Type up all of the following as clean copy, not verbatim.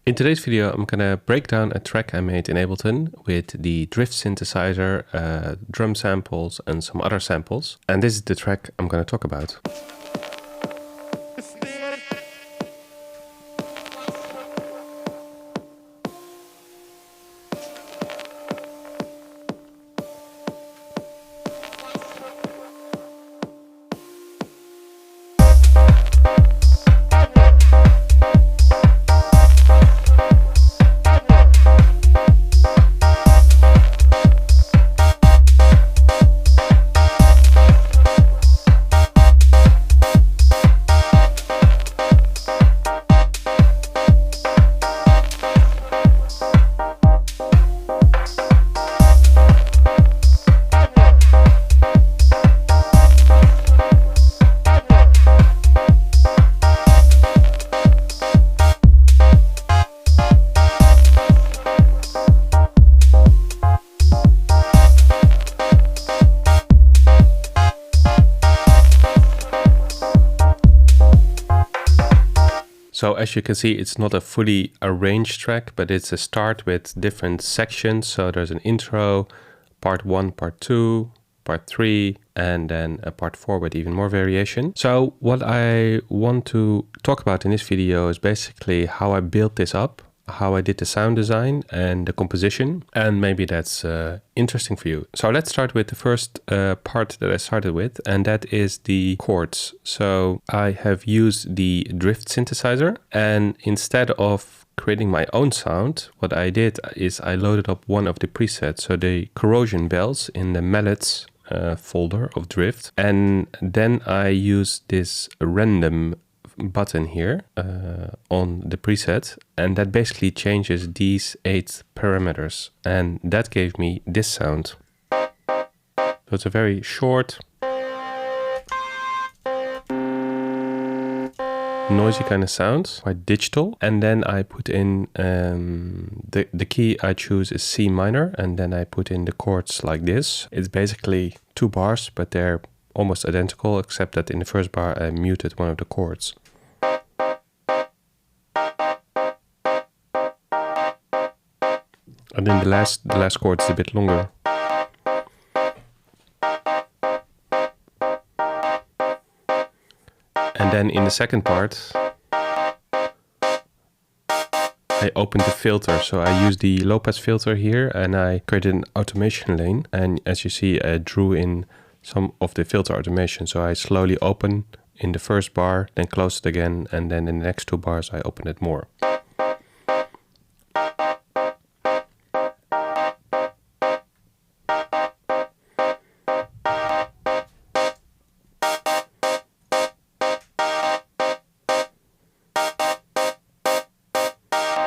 In today's video, I'm gonna break down a track I made in Ableton with the drift synthesizer, drum samples, and some other samples. And this is the track I'm gonna talk about. So as you can see, it's not a fully arranged track, but it's a start with different sections. So there's an intro, part 1, part 2, part 3, and then a part 4 with even more variation. So what I want to talk about in this video is basically how I built this up, how I did the sound design and the composition, and maybe that's interesting for you. So let's start with the first part that I started with, and that is the chords. So I have used the drift synthesizer, and instead of creating my own sound, what I did is I loaded up one of the presets, so the corrosion bells in the mallets folder of drift, and then I used this random button here on the preset, and that basically changes these 8 parameters, and that gave me this sound. So it's a very short, noisy kind of sound, quite digital. And then I put in the key I choose is C minor, and then I put in the chords like this. It's basically 2 bars, but they're almost identical, except that in the first bar I muted one of the chords. And then the last chord is a bit longer. And then in the second part, I opened the filter. So I used the low pass filter here, and I created an automation lane. And as you see, I drew in some of the filter automation. So I slowly open in the first bar, then close it again, and then in the next 2 bars I open it more.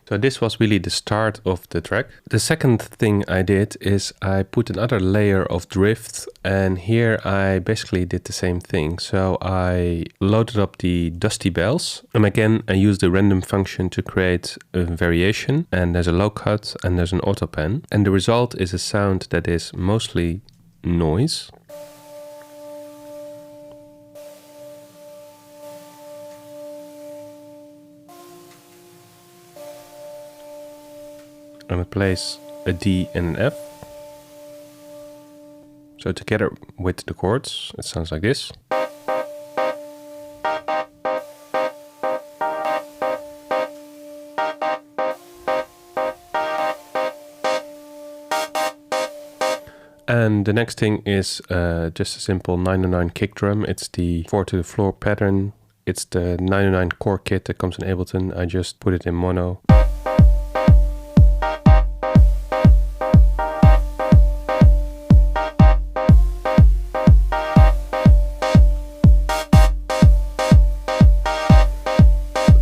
So this was really the start of the track. The second thing I did is I put another layer of drift, and here I basically did the same thing. So I loaded up the dusty bells, and again I used the random function to create a variation, and there's a low cut and there's an auto pan, and the result is a sound that is mostly noise. And it plays a D and an F. So together with the chords, it sounds like this. And the next thing is just a simple 909 kick drum. It's the 4 to the floor pattern. It's the 909 core kit that comes in Ableton. I just put it in mono.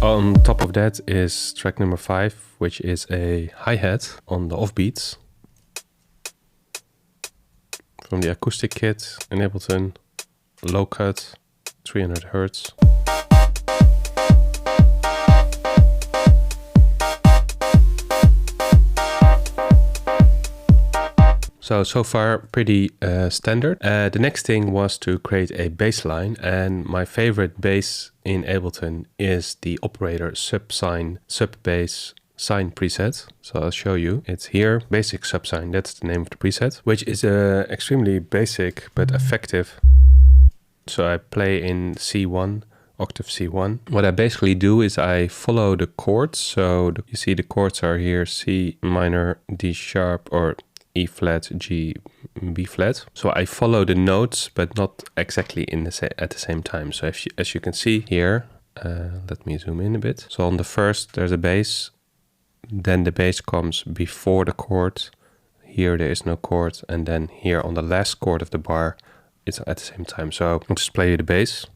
On top of that is track number 5, which is a hi-hat on the offbeats from the acoustic kit in Ableton, low cut, 300 Hertz. So far pretty standard. The next thing was to create a bass line, and my favorite bass in Ableton is the operator Sub Sine sub bass Sine preset. So I'll show you. It's here, basic Sub Sine. That's the name of the preset, which is extremely basic but effective. So I play in C1, octave C1. What I basically do is I follow the chords. So you see the chords are here: C minor, D sharp, or E flat, G, B flat. So I follow the notes, but not exactly at the same time. So as you can see here, let me zoom in a bit. So on the first, there's a bass. Then the bass comes before the chord. Here there is no chord. And then here on the last chord of the bar, it's at the same time. So I'll just play you the bass.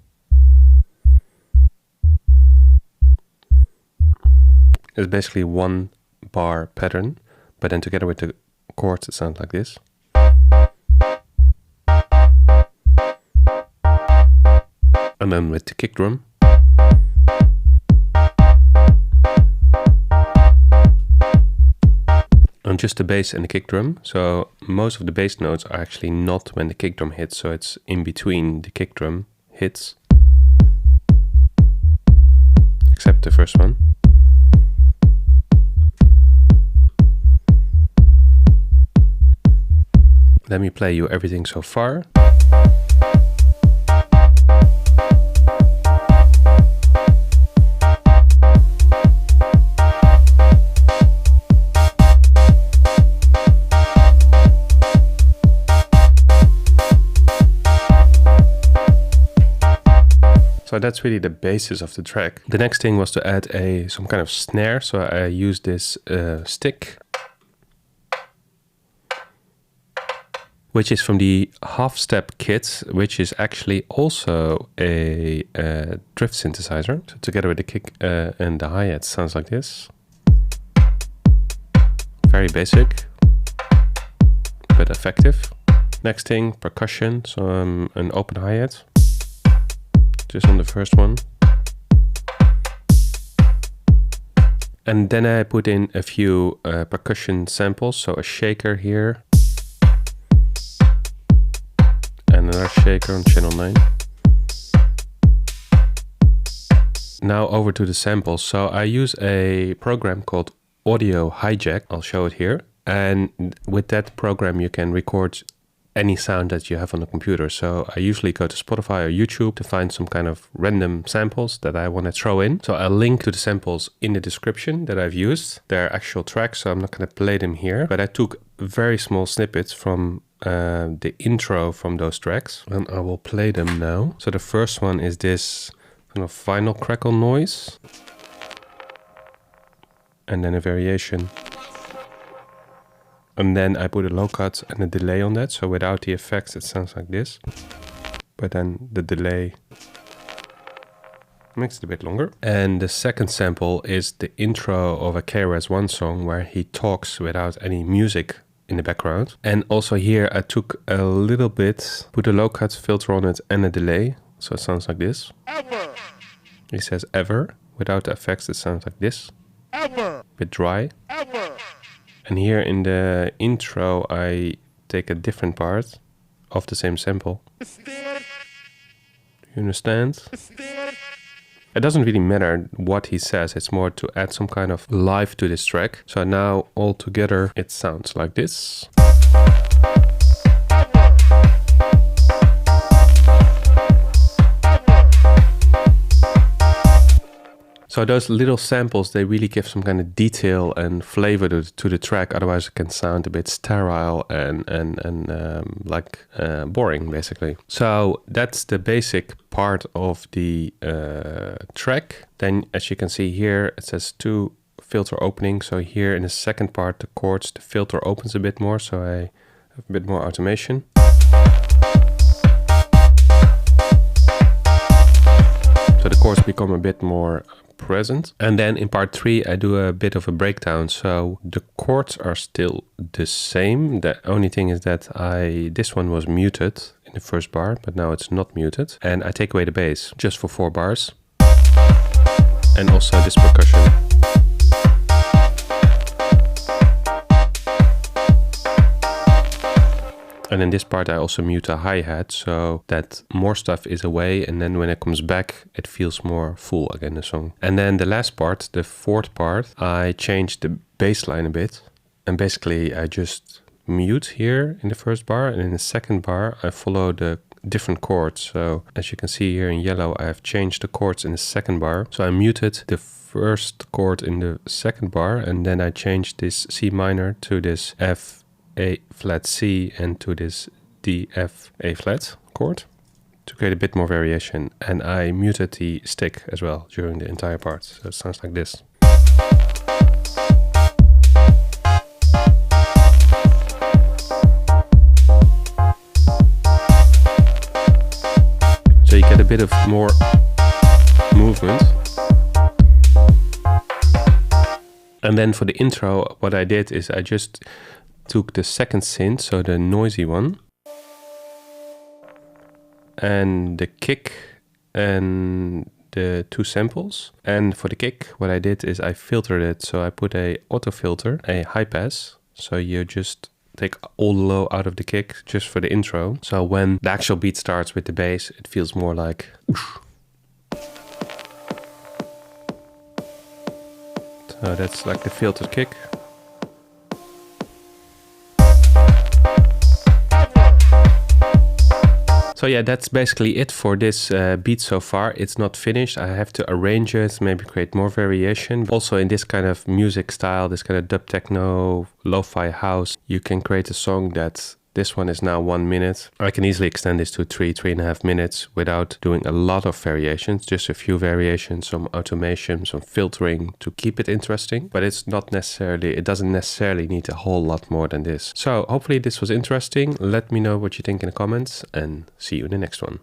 It's basically one bar pattern, but then together with the chords it sounds like this. And then with the kick drum. And just the bass and the kick drum. So most of the bass notes are actually not when the kick drum hits, so it's in between the kick drum hits. Except the first one. Let me play you everything so far. So that's really the basis of the track. The next thing was to add some kind of snare. So I used this stick, which is from the Half Step kit, which is actually also a drift synthesizer. So together with the kick and the hi-hat sounds like this. Very basic, but effective. Next thing, percussion. So an open hi-hat. Just on the first one. And then I put in a few percussion samples. So a shaker here. And another shaker on channel 9. Now over to the samples. So I use a program called Audio Hijack. I'll show it here. And with that program you can record any sound that you have on the computer. So I usually go to Spotify or YouTube to find some kind of random samples that I want to throw in. So I'll link to the samples in the description that I've used. They're actual tracks, so I'm not going to play them here. But I took very small snippets from the intro from those tracks, and I will play them now. So the first one is this kind of final crackle noise. And then a variation. And then I put a low cut and a delay on that. So without the effects, it sounds like this. But then the delay makes it a bit longer. And the second sample is the intro of a KRS-One song where he talks without any music in the background. And also here I took a little bit, put a low cut filter on it and a delay. So it sounds like this. Ever. He says ever. Without the effects, it sounds like this. Ever. A bit dry. Ever. And here in the intro, I take a different part of the same sample. Do you understand? It doesn't really matter what he says, it's more to add some kind of life to this track. So now all together it sounds like this. So those little samples, they really give some kind of detail and flavor to the track. Otherwise it can sound a bit sterile and boring, basically. So that's the basic part of the track. Then as you can see here, it says 2 filter opening. So here in the second part, the chords, the filter opens a bit more. So I have a bit more automation. So the chords become a bit more present. And then in part 3 I do a bit of a breakdown. So the chords are still the same. The only thing is that this one was muted in the first bar, but now it's not muted. And I take away the bass just for 4 bars. And also this percussion. And in this part I also mute a hi-hat so that more stuff is away, and then when it comes back it feels more full again, the song. And then the last part, the fourth part, I changed the bass line a bit, and basically I just mute here in the first bar, and in the second bar I follow the different chords. So as you can see here in yellow, I have changed the chords in the second bar. So I muted the first chord in the second bar, and then I changed this C minor to this F, A flat C, and to this D, F, A flat chord to create a bit more variation. And I muted the stick as well during the entire part. So it sounds like this. So you get a bit of more movement. And then for the intro, what I did is I just took the second synth, so the noisy one, and the kick and the two samples. And for the kick, what I did is I filtered it. So I put a auto filter, a high pass. So you just take all the low out of the kick just for the intro. So when the actual beat starts with the bass, it feels more like whoosh. So that's like the filtered kick. So yeah, that's basically it for this beat so far. It's not finished. I have to arrange it, maybe create more variation. Also in this kind of music style, this kind of dub techno, lo-fi house, you can create a song that this one is now 1 minute. I can easily extend this to 3.5 minutes without doing a lot of variations, just a few variations, some automation, some filtering to keep it interesting. But it's not necessarily, it doesn't necessarily need a whole lot more than this. So hopefully this was interesting. Let me know what you think in the comments, and see you in the next one.